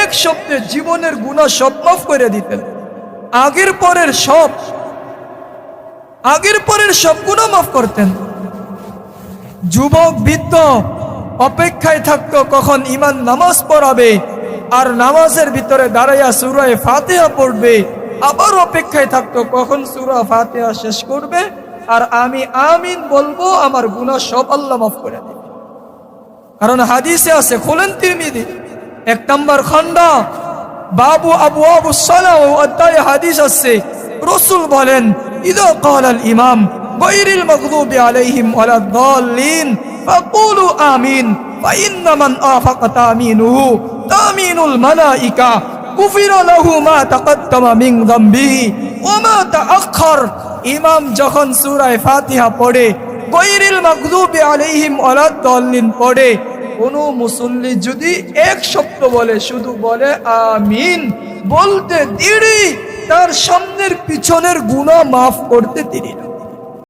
এক শব্দে জীবনের গুনাহ সব মাফ করে দিতেন। আগের পরের সব গুনাহ মাফ করতেন। যুবক বৃদ্ধ অপেক্ষায় থাকতো কখন ইমাম নামাজ পড়াবে, আর নামাজের ভিতরে দাঁড়াইয়া সূরা ফাতিহা পড়বে। আবার অপেক্ষায় থাকতো কখন সূরা ফাতিহা শেষ করবে, আর আমি আমিন বলবো, আমার গুনাহ সব আল্লাহ মাফ করে দেবে। কারণ হাদিসে আছে, খোলেন তিরমিজি 1 নম্বর খণ্ড বাবু আবওয়াবুস সালাহ অধ্যায়ে হাদিস আছে, রাসূল বলেন, ইযা ক্বালাল ইমাম গায়রিল মাগদুবি আলাইহিম ওয়ালাদ-দাল্লিন ফাকুলু আমিন ফাইন্না মান আফাকা তামিনুহু তামিনুল মালাইকা গুফিরা লাহু মা তাকদ্দামা মিন যামবিহি ওয়া মা তাআখার। ইমাম যখন সূরা ফাতিহা পড়ে, গায়রিল মাগদুবি আলাইহিম ওয়ালাদ-দাল্লিন পড়ে, কোন মুসল্লি যদি এক শব্দ বলে, শুধু বলে আমিন, বলতে দেরি, তার সামনের পিছনের গুনাহ মাফ করতে দেরি না।